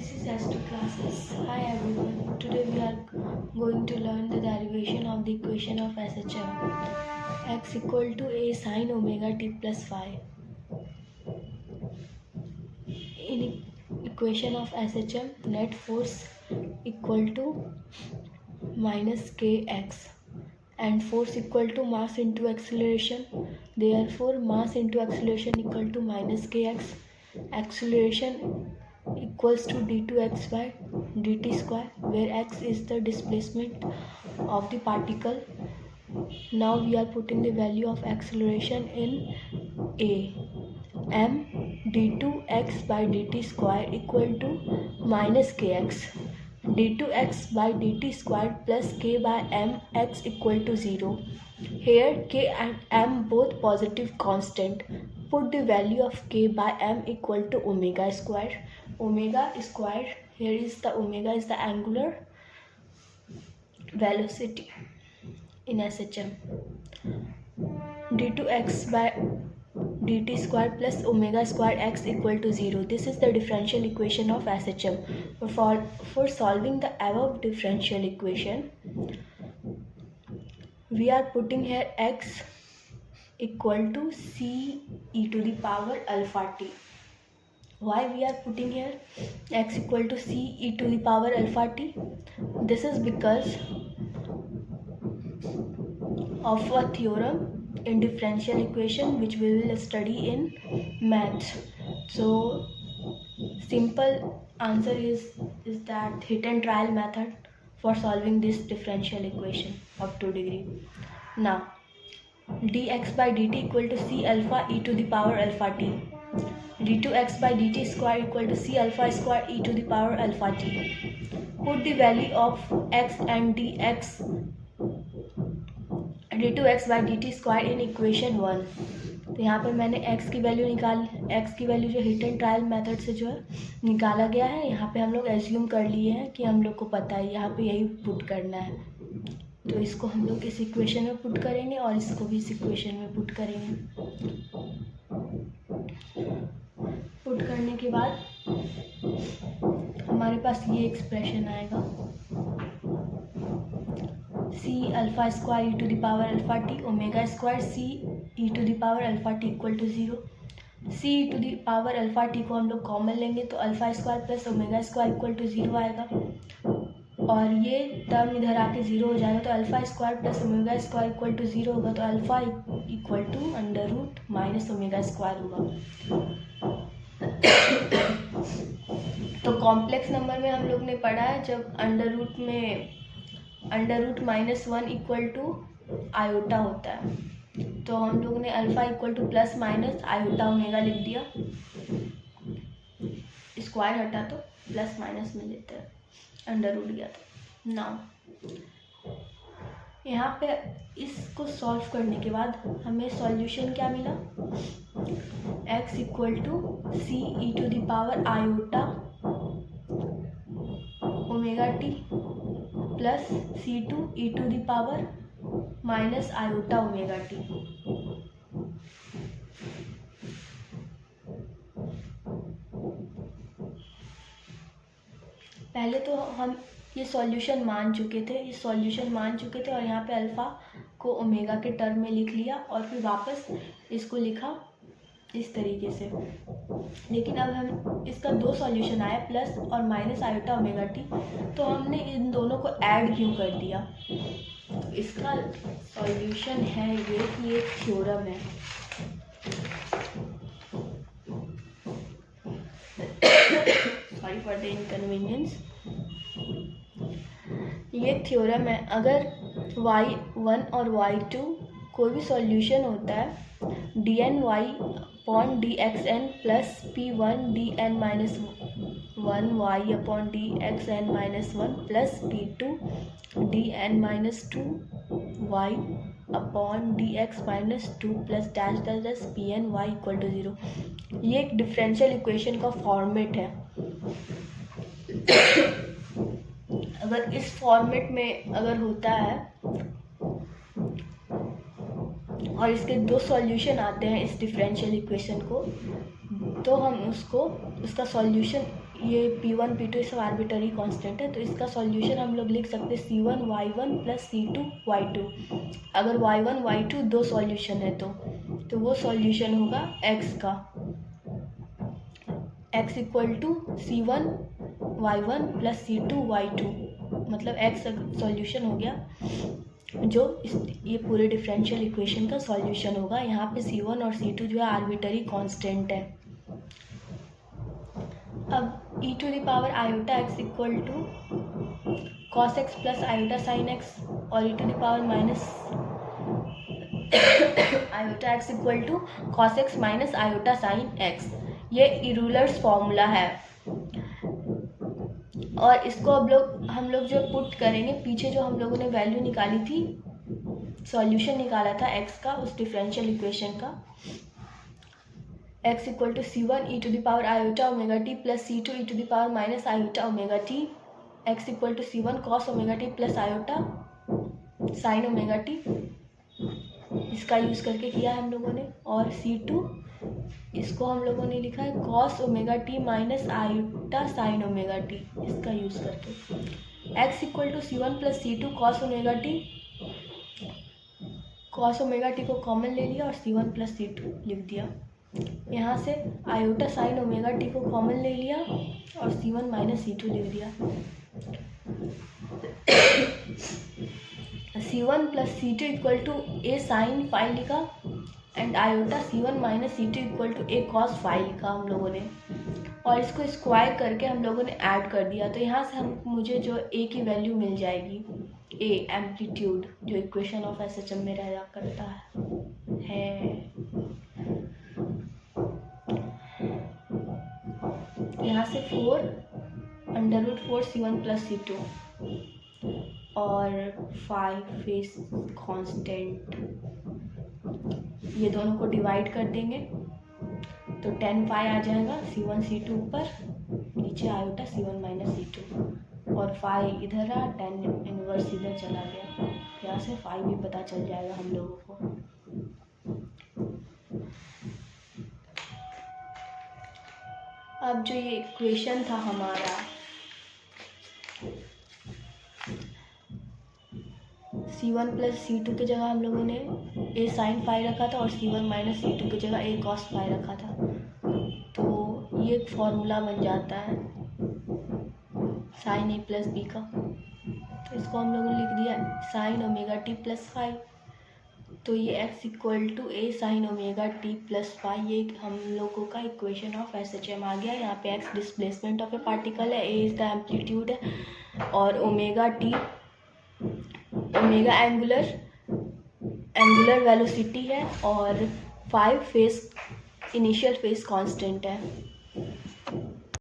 This is S2 classes. Hi everyone. Today we are going to learn the derivation of the equation of SHM. X equal to a sin omega t plus phi. In equation of SHM, net force equal to minus kx and force equal to mass into acceleration. Therefore, mass into acceleration equal to minus kx. Acceleration equals to d2x by dt square, where x is the displacement of the particle. Now we are putting the value of acceleration in a. M d2x by dt square equal to minus kx. d2x by dt square plus k by m x equal to 0. Here k and m both positive constant. Put the value of k by m equal to omega square. Omega square, here is the omega is the angular velocity in SHM. d2x by dt square plus omega square x equal to 0. This is the differential equation of SHM. For solving the above differential equation, we are putting here x equal to c e to the power alpha t. Why we are putting here x equal to c e to the power alpha t? This is because of a theorem in differential equation which we will study in maths. So simple answer is that hit and trial method for solving this differential equation of 2 degree. Now dx by dt equal to c alpha e to the power alpha t. d2x by dt square equal to c alpha square e to the power alpha t. Put the value of x and dx d2x by dt square in equation 1. तो यहाँ पर मैंने x की value x की value जो hit and trial method से जो है निकाला गया है. यहाँ पे हम लोग एज्यूम कर लिए हैं कि हम लोग को पता है यहाँ पे यही पुट करना है. तो इसको हम लोग इस इक्वेशन में पुट करेंगे और इसको भी इस इक्वेशन में पुट करेंगे. पुट करने के बाद हमारे पास ये एक्सप्रेशन आएगा c alpha square e to the power alpha t omega square c e to the power alpha t equal to 0. c e to the power alpha t को हम लोग कॉमन लेंगे तो alpha square plus omega square equal to 0 आएगा और ये term इधर आके 0 हो जाएगा. तो alpha square plus omega square equal to 0 होगा तो alpha equal to under root minus omega square होगा. तो कॉम्प्लेक्स नंबर में हम लोग ने पढ़ा है जब under root -1 equal to iota होता है. तो हम लोग ने alpha equal to plus minus iota omega लिख दिया. स्क्वायर हटा तो प्लस माइनस में लेते हैं, अंडर रूट गया था. नाउ यहाँ पे इसको सॉल्व करने के बाद हमें सॉल्यूशन क्या मिला. x equal to C e to the power iota omega t plus c2 e to the power minus iota omega t. पहले तो हम ये सॉल्यूशन मान चुके थे और यहाँ पे अल्फ़ा को ओमेगा के टर्म में लिख लिया और फिर वापस इसको लिखा इस तरीके से. लेकिन अब हम इसका दो सॉल्यूशन आया प्लस और माइनस आयोटा ओमेगा टी, तो हमने इन दोनों को ऐड क्यों कर दिया. तो इसका सॉल्यूशन है ये एक थ्योरम है. Sorry for the inconvenience. ये थ्योरम है अगर y1 और y2 कोई भी सॉल्यूशन होता है dny upon dxn plus p1 dn minus 1 y upon dxn minus 1 plus p2 dn minus 2 y upon dx minus 2 plus dash dash dash pn y equal to 0. ये एक differential equation का format है. अगर इस format में अगर होता है और इसके दो सॉल्यूशन आते हैं इस डिफरेंशियल इक्वेशन को, तो हम उसका सॉल्यूशन ये P1 P2 सब आर्बिटरी कांस्टेंट है, तो इसका सॉल्यूशन हम लोग लिख सकते हैं C1 Y1 plus C2 Y2। अगर Y1 Y2 दो सॉल्यूशन है तो वो सॉल्यूशन होगा x का, x equal to C1 Y1 plus C2 Y2, मतलब x सॉल्यूशन हो गया जो ये पूरे डिफरेंशियल इक्वेशन का सॉल्यूशन होगा। यहाँ पे C1 और C2 जो है आर्बिटरी कांस्टेंट है। अब e to the power iota x equal to cos x plus iota sine x और e to the power minus iota x equal to cos x minus iota sine x, ये Euler's formula है। और इसको हम लोग जो put करेंगे, पीछे जो हम लोगों ने वैल्यू निकाली थी, सॉल्यूशन निकाला था x का उस डिफरेंशियल इक्वेशन का, x equal to C1 e to the power iota omega t plus C2 e to the power minus iota omega t, x equal to C1 cos omega t plus iota sine omega t, इसका use करके किया है हम लोगों ने। और C2 इसको हम लोगों ने लिखा है cos omega t minus iota sine omega t, इसका यूज़ करके। x equal to C1 plus C2 cos omega t, cos omega t को कॉमन ले लिया और C1 प्लस C2 लिख दिया। यहाँ से आयोटा साइन ओमेगा टी को कॉमन ले लिया और C1 माइनस C2 लिख दिया। C1 plus C2 equal to A sine phi लिखा and iota C1 minus C2 equal to a cos phi लिखा हम लोगों ने, और इसको स्क्वायर करके हम लोगों ने ऐड कर दिया। तो यहाँ से मुझे जो ए की वैल्यू मिल जाएगी, ए एम्पलीट्यूड जो इक्वेशन ऑफ एसएचएम में रहा करता है। यहाँ से 4√4 C1 प्लस C2 और 5 फेस कांस्टेंट, ये दोनों को डिवाइड कर देंगे तो 10 फाई आ जाएगा। C1 C2 ऊपर, नीचे आयोटा C1 माइनस C2 और फाई इधर रहा, 10 इनवर्स इधर चला गया। यहाँ से फाई भी पता चल जाएगा हम लोगों को। अब जो ये इक्वेशन था हमारा, C1 प्लस C2 की जगह हम लोगों ने ए साइन फाई रखा था और C1 माइनस C2 की जगह ए कॉस फाई रखा था, तो ये एक फॉर्मूला बन जाता है साइन ए प्लस बी का। तो इसको हम लोगों ने लिख दिया sine omega t plus phi, तो ये x equal to A sine omega t plus phi, ये हम लोगों का इक्वेशन ऑफ एसएचएम आ गया। यहाँ पे x displacement of A particle है, a इज़ द एम्पलीट्यूड है और omega T omega angular velocity है और 5 फेस इनिशियल फेस कांस्टेंट है।